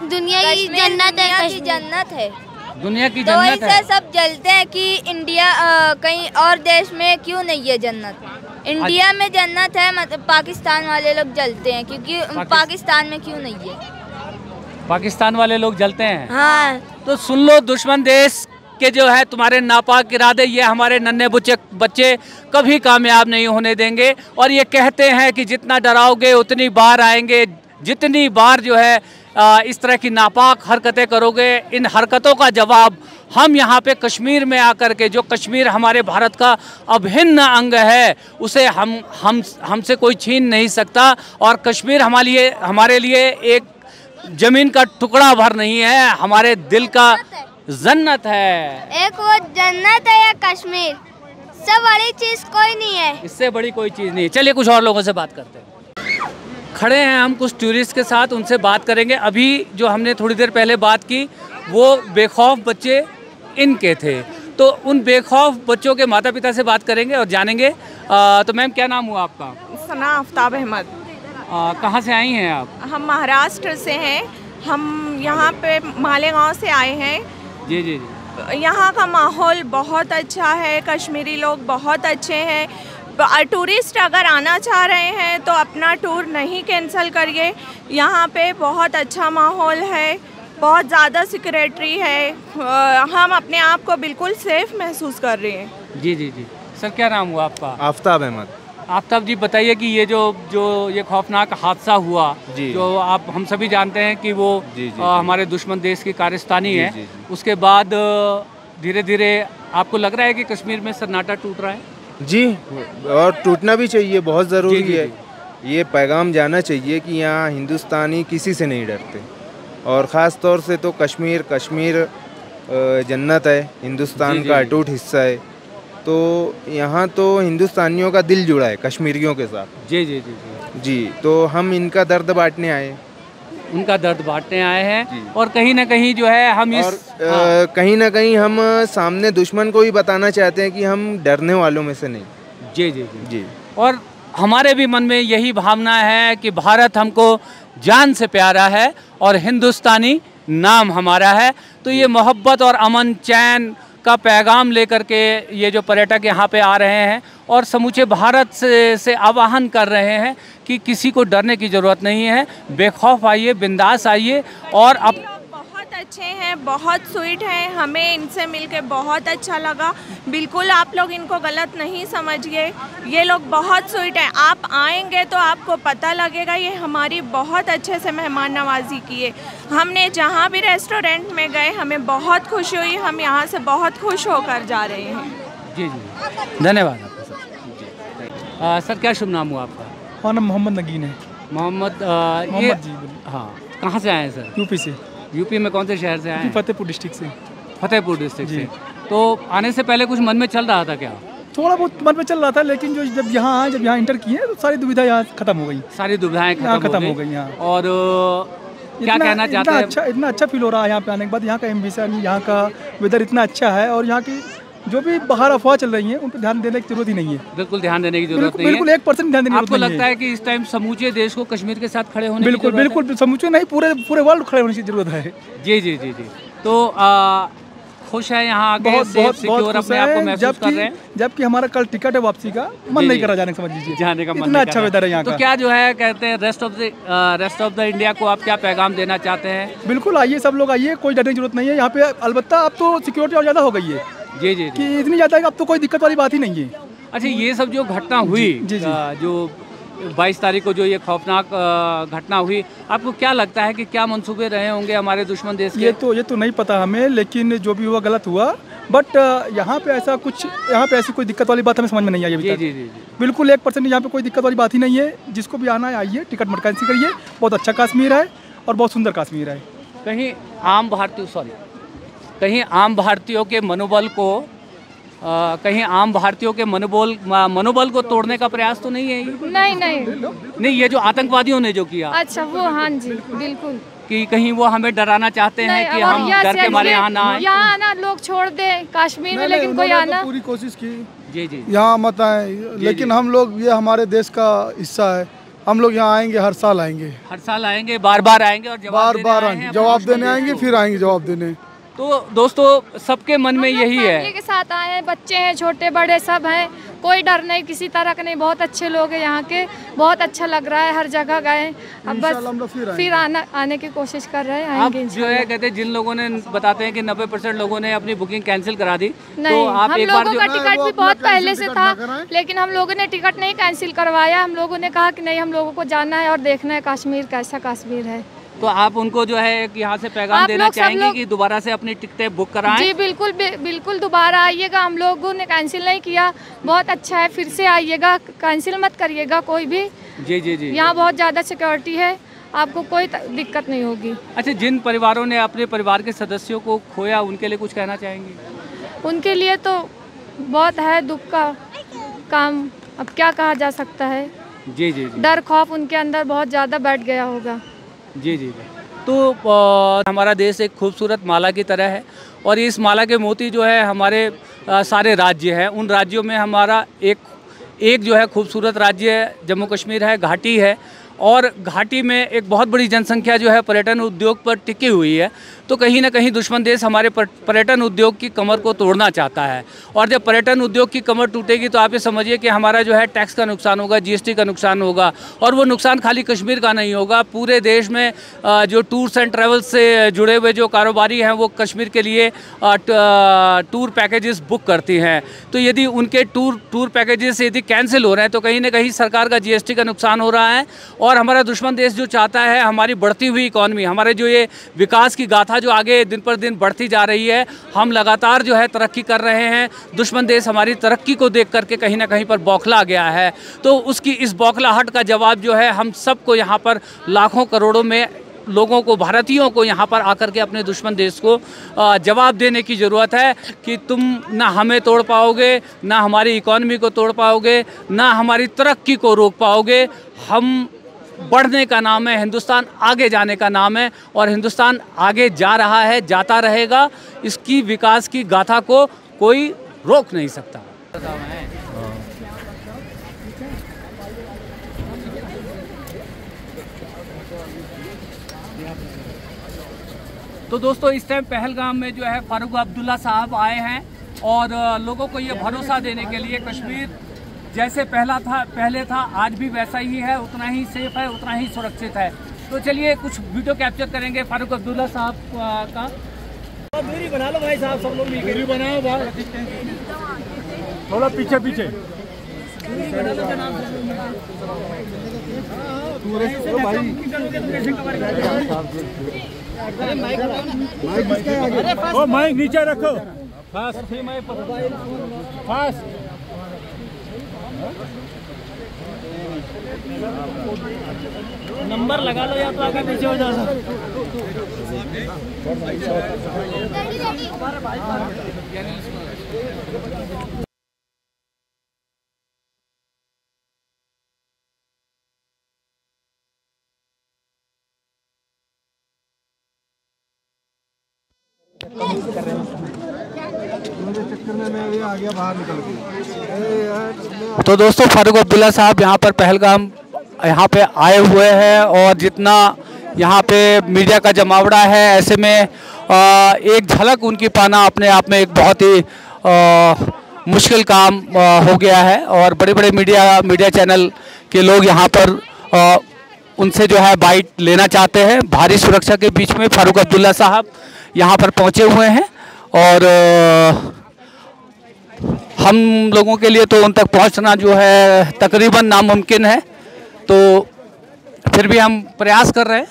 दुनिया की जन्नत है, दुनिया की जन्नत है। दुनिया की तो जन्नत है। इससे सब जलते हैं कि इंडिया कहीं और देश में क्यों नहीं है जन्नत। इंडिया में जन्नत है, मतलब पाकिस्तान वाले लोग जलते हैं क्योंकि पाकिस्तान में क्यों नहीं है। पाकिस्तान वाले लोग जलते हैं। हाँ, तो सुन लो, दुश्मन देश के जो है तुम्हारे नापाक इरादे, ये हमारे नन्हे बच्चे कभी कामयाब नहीं होने देंगे। और ये कहते हैं कि जितना डराओगे उतनी बार आएंगे, जितनी बार जो है इस तरह की नापाक हरकतें करोगे, इन हरकतों का जवाब हम यहाँ पे कश्मीर में आकर के, जो कश्मीर हमारे भारत का अभिन्न अंग है, उसे हमसे कोई छीन नहीं सकता। और कश्मीर हमारे लिए एक जमीन का टुकड़ा भर नहीं है, हमारे दिल का जन्नत है। एक वो जन्नत है या कश्मीर, सब बड़ी चीज कोई नहीं है। इससे बड़ी कोई चीज़ नहीं है। चलिए कुछ और लोगों से बात करते हैं। खड़े हैं हम कुछ टूरिस्ट के साथ, उनसे बात करेंगे। अभी जो हमने थोड़ी देर पहले बात की वो बेखौफ बच्चे इनके थे, तो उन बेखौफ बच्चों के माता पिता से बात करेंगे और जानेंगे। तो मैम, क्या नाम हुआ आपका? सना आफ्ताब अहमद। कहाँ से आई हैं आप? हम महाराष्ट्र से हैं। हम यहाँ पे मालेगांव से आए हैं। जी जी जी। यहाँ का माहौल बहुत अच्छा है, कश्मीरी लोग बहुत अच्छे हैं। टूरिस्ट अगर आना चाह रहे हैं तो अपना टूर नहीं कैंसिल करिए। यहाँ पे बहुत अच्छा माहौल है, बहुत ज़्यादा सिक्योरिटी है। हम अपने आप को बिल्कुल सेफ महसूस कर रहे हैं। जी जी जी। सर, क्या नाम हुआ आपका? आफ्ताब अहमद। आफ्ताब जी, बताइए कि ये जो ये खौफनाक हादसा हुआ, जी, जो हम सभी जानते हैं कि वो जी, जी, हमारे दुश्मन देश की कारस्तानी जी, है, जी, जी। उसके बाद धीरे धीरे आपको लग रहा है कि कश्मीर में सन्नाटा टूट रहा है? जी, और टूटना भी चाहिए, बहुत ज़रूरी जी, है। जी। ये पैगाम जाना चाहिए कि यहाँ हिंदुस्तानी किसी से नहीं डरते, और ख़ास तौर से तो कश्मीर जन्नत है, हिंदुस्तान जी, का जी। अटूट हिस्सा है। तो यहाँ तो हिंदुस्तानियों का दिल जुड़ा है कश्मीरियों के साथ। जी जी जी जी। जी, तो हम इनका दर्द बांटने आए। उनका दर्द बांटने आए जी। हैं, और कहीं ना कहीं जो है हम और इस हाँ। कहीं ना कहीं हम सामने दुश्मन को भी बताना चाहते हैं कि हम डरने वालों में से नहीं। जी जी जी जी। और हमारे भी मन में यही भावना है कि भारत हमको जान से प्यारा है और हिंदुस्तानी नाम हमारा है। तो ये मोहब्बत और अमन चैन का पैगाम लेकर के ये जो पर्यटक यहाँ पे आ रहे हैं और समूचे भारत से आह्वान कर रहे हैं कि किसी को डरने की ज़रूरत नहीं है, बेखौफ आइए, बिंदास आइए। और अब बहुत अच्छे हैं, बहुत स्वीट हैं, हमें इनसे मिलके बहुत अच्छा लगा। बिल्कुल आप लोग इनको गलत नहीं समझिए, ये लोग बहुत स्वीट हैं। आप आएंगे तो आपको पता लगेगा, ये हमारी बहुत अच्छे से मेहमान नवाजी किए। हमने जहाँ भी रेस्टोरेंट में गए हमें बहुत खुशी हुई, हम यहाँ से बहुत खुश होकर जा रहे हैं। जी जी, धन्यवाद आपका सर। सर, क्या शुभ नाम हुआ आपका? हाँ, नाम मोहम्मद नगीन है। मोहम्मद मोहम्मद जी। हाँ, कहाँ से आए हैं सर? यूपी से। यूपी में कौन से शहर से आए हैं? फतेहपुर डिस्ट्रिक्ट से। फतेहपुर डिस्ट्रिक्ट जी। से। तो आने से पहले कुछ मन में चल रहा था क्या? थोड़ा बहुत मन में चल रहा था, लेकिन जब यहाँ आए, जब यहाँ इंटर किए तो सारी दुविधा यहाँ खत्म हो गई। सारी दुविधाएं खत्म हो गई यहाँ। और क्या कहना चाहते हैं? इतना अच्छा फील हो रहा है यहाँ पे आने के बाद। यहाँ का एम्बिशन, यहाँ का वेदर इतना अच्छा है, और यहाँ की जो भी बाहर अफवाह चल रही हैं उन पर ध्यान देने की जरूरत ही नहीं है। बिल्कुल ध्यान देने की जरूरत नहीं है। बिल्कुल 1% ध्यान देने की आपको जरूरत नहीं लगता है कि इस टाइम समूचे देश को कश्मीर के साथ खड़े होने की बिल्कुल जरूरत है? बिल्कुल समूचे नहीं, पूरे वर्ल्ड खड़े होने की जरूरत है। जी जी जी जी। तो खुश है यहाँ आके, सेफ सिक्योर अपने आप को महसूस कर रहे हैं? जबकि हमारा कल टिकट है वापसी का, मन नहीं करा जाने का, समझ लीजिए जाने का मन इतना अच्छा वेदर है यहाँ का। तो क्या जो है कहते हैं रेस्ट ऑफ द इंडिया को आप क्या पैगाम देना चाहते हैं? बिल्कुल आइए, सब लोग आइए, कोई डरने की जरूरत नहीं है यहाँ पे। अलबत्ता अब तो सिक्योरिटी और ज़्यादा हो गई है। जी जी कि इतनी ज़्यादा है कि अब तो कोई दिक्कत वाली बात ही नहीं है। अच्छा, ये सब जो घटना हुई, जी, जी। जो 22 तारीख को जो ये खौफनाक घटना हुई, आपको क्या लगता है कि क्या मंसूबे रहे होंगे हमारे दुश्मन देश के? ये तो नहीं पता हमें, लेकिन जो भी हुआ गलत हुआ। बट यहाँ पे ऐसी कोई दिक्कत वाली बात हमें समझ में नहीं आई अभी तक। जी जी जी। बिल्कुल 1% यहाँ पे कोई दिक्कत वाली बात ही नहीं है। जिसको भी आना है आइए, टिकट मत कैंसिल करिए। बहुत अच्छा कश्मीर है और बहुत सुंदर कश्मीर है। कहीं आम भारतीयों के मनोबल को तोड़ने का प्रयास तो नहीं है ये? नहीं, ये जो आतंकवादियों ने जो किया। अच्छा, वो हाँ जी बिल्कुल, कि कहीं वो हमें डराना चाहते हैं कि हम डर के मारे यहाँ ना आए। यहाँ आना लोग छोड़ दे कश्मीर में, लेकिन कोई आना पूरी कोशिश की जी जी यहाँ मत आए, लेकिन हम लोग, ये हमारे देश का हिस्सा है, हम लोग यहाँ आएंगे, हर साल आएंगे, हर साल आएंगे, बार बार आएंगे और बार बार आएंगे, जवाब देने आएंगे, फिर आएंगे जवाब देने। तो दोस्तों सबके मन में यही है। फैमिली के साथ आए हैं, बच्चे हैं, छोटे बड़े सब हैं, कोई डर नहीं किसी तरह का नहीं। बहुत अच्छे लोग हैं यहाँ के, बहुत अच्छा लग रहा है, हर जगह गए। अब बस फिर आने की कोशिश कर रहे हैं, आएंगे। जो है कहते हैं जिन लोगों ने बताते हैं कि 90% लोगों ने अपनी बुकिंग कैंसिल करा दी। नहीं, तो आप हम एक बार लोगों का टिकट भी बहुत पहले से था, लेकिन हम लोगों ने टिकट नहीं कैंसिल करवाया। हम लोगों ने कहा कि नहीं, हम लोगों को जाना है और देखना है कश्मीर कैसा कश्मीर है। तो आप उनको जो है यहाँ से पैगाम देना चाहेंगे कि दोबारा से अपनी टिकटें बुक कराएं? जी बिल्कुल, बिल्कुल दोबारा आइएगा। हम लोगों ने कैंसिल नहीं किया, बहुत अच्छा है, फिर से आइएगा, कैंसिल मत करिएगा कोई भी। जी जी जी, यहाँ बहुत ज़्यादा सिक्योरिटी है, आपको कोई दिक्कत नहीं होगी। अच्छा, जिन परिवारों ने अपने परिवार के सदस्यों को खोया, उनके लिए कुछ कहना चाहेंगे? उनके लिए तो बहुत है दुख का काम, अब क्या कहा जा सकता है। जी जी जी, डर खौफ उनके अंदर बहुत ज़्यादा बैठ गया होगा। जी जी जी। तो हमारा देश एक खूबसूरत माला की तरह है और इस माला के मोती जो है हमारे सारे राज्य हैं। उन राज्यों में हमारा एक जो है खूबसूरत राज्य है, जम्मू कश्मीर है, घाटी है। और घाटी में एक बहुत बड़ी जनसंख्या जो है पर्यटन उद्योग पर टिकी हुई है। तो कहीं ना कहीं दुश्मन देश हमारे पर्यटन उद्योग की कमर को तोड़ना चाहता है। और जब पर्यटन उद्योग की कमर टूटेगी तो आप ये समझिए कि हमारा जो है टैक्स का नुकसान होगा, जीएसटी का नुकसान होगा। और वो नुकसान खाली कश्मीर का नहीं होगा, पूरे देश में जो टूर्स एंड ट्रैवल्स से जुड़े हुए जो कारोबारी हैं वो कश्मीर के लिए टूर पैकेजेस बुक करती हैं। तो यदि उनके टूर पैकेजेस यदि कैंसिल हो रहे हैं तो कहीं ना कहीं सरकार का जीएसटी का नुकसान हो रहा है। और हमारा दुश्मन देश जो चाहता है हमारी बढ़ती हुई इकॉनमी, हमारे जो ये विकास की गाथा जो आगे दिन पर दिन बढ़ती जा रही है, हम लगातार जो है तरक्की कर रहे हैं। दुश्मन देश हमारी तरक्की को देख करके कहीं ना कहीं पर बौखला गया है। तो उसकी इस बौखलाहट का जवाब जो है हम सबको यहाँ पर लाखों करोड़ों में लोगों को, भारतीयों को यहाँ पर आकर के अपने दुश्मन देश को जवाब देने की ज़रूरत है कि तुम ना हमें तोड़ पाओगे, ना हमारी इकॉनमी को तोड़ पाओगे, ना हमारी तरक्की को रोक पाओगे। हम बढ़ने का नाम है, हिंदुस्तान आगे जाने का नाम है और हिंदुस्तान आगे जा रहा है, जाता रहेगा। इसकी विकास की गाथा को कोई रोक नहीं सकता। तो दोस्तों इस टाइम पहलगाम में जो है फारूक अब्दुल्ला साहब आए हैं और लोगों को ये भरोसा देने के लिए कश्मीर जैसे पहले था आज भी वैसा ही है, उतना ही सेफ है, उतना ही सुरक्षित है। तो चलिए कुछ वीडियो कैप्चर करेंगे फारूक अब्दुल्ला साहब का। दूरी बना लो भाई साहब, सब लोग दूरी बनाओ भाई, थोड़ा पीछे पीछे। माइक नीचे रखो, फास्ट। नंबर लगा लो या तो आगे पीछे हो जाओ। तो दोस्तों फारूक अब्दुल्ला साहब यहाँ पर पहलगाम यहाँ पे आए हुए हैं और जितना यहाँ पे मीडिया का जमावड़ा है, ऐसे में एक झलक उनकी पाना अपने आप में एक बहुत ही मुश्किल काम हो गया है। और बड़े बड़े मीडिया चैनल के लोग यहाँ पर उनसे जो है बाइट लेना चाहते हैं। भारी सुरक्षा के बीच में फारूक अब्दुल्ला साहब यहाँ पर पहुँचे हुए हैं और हम लोगों के लिए तो उन तक पहुँचना जो है तकरीबन नामुमकिन है। तो फिर भी हम प्रयास कर रहे हैं।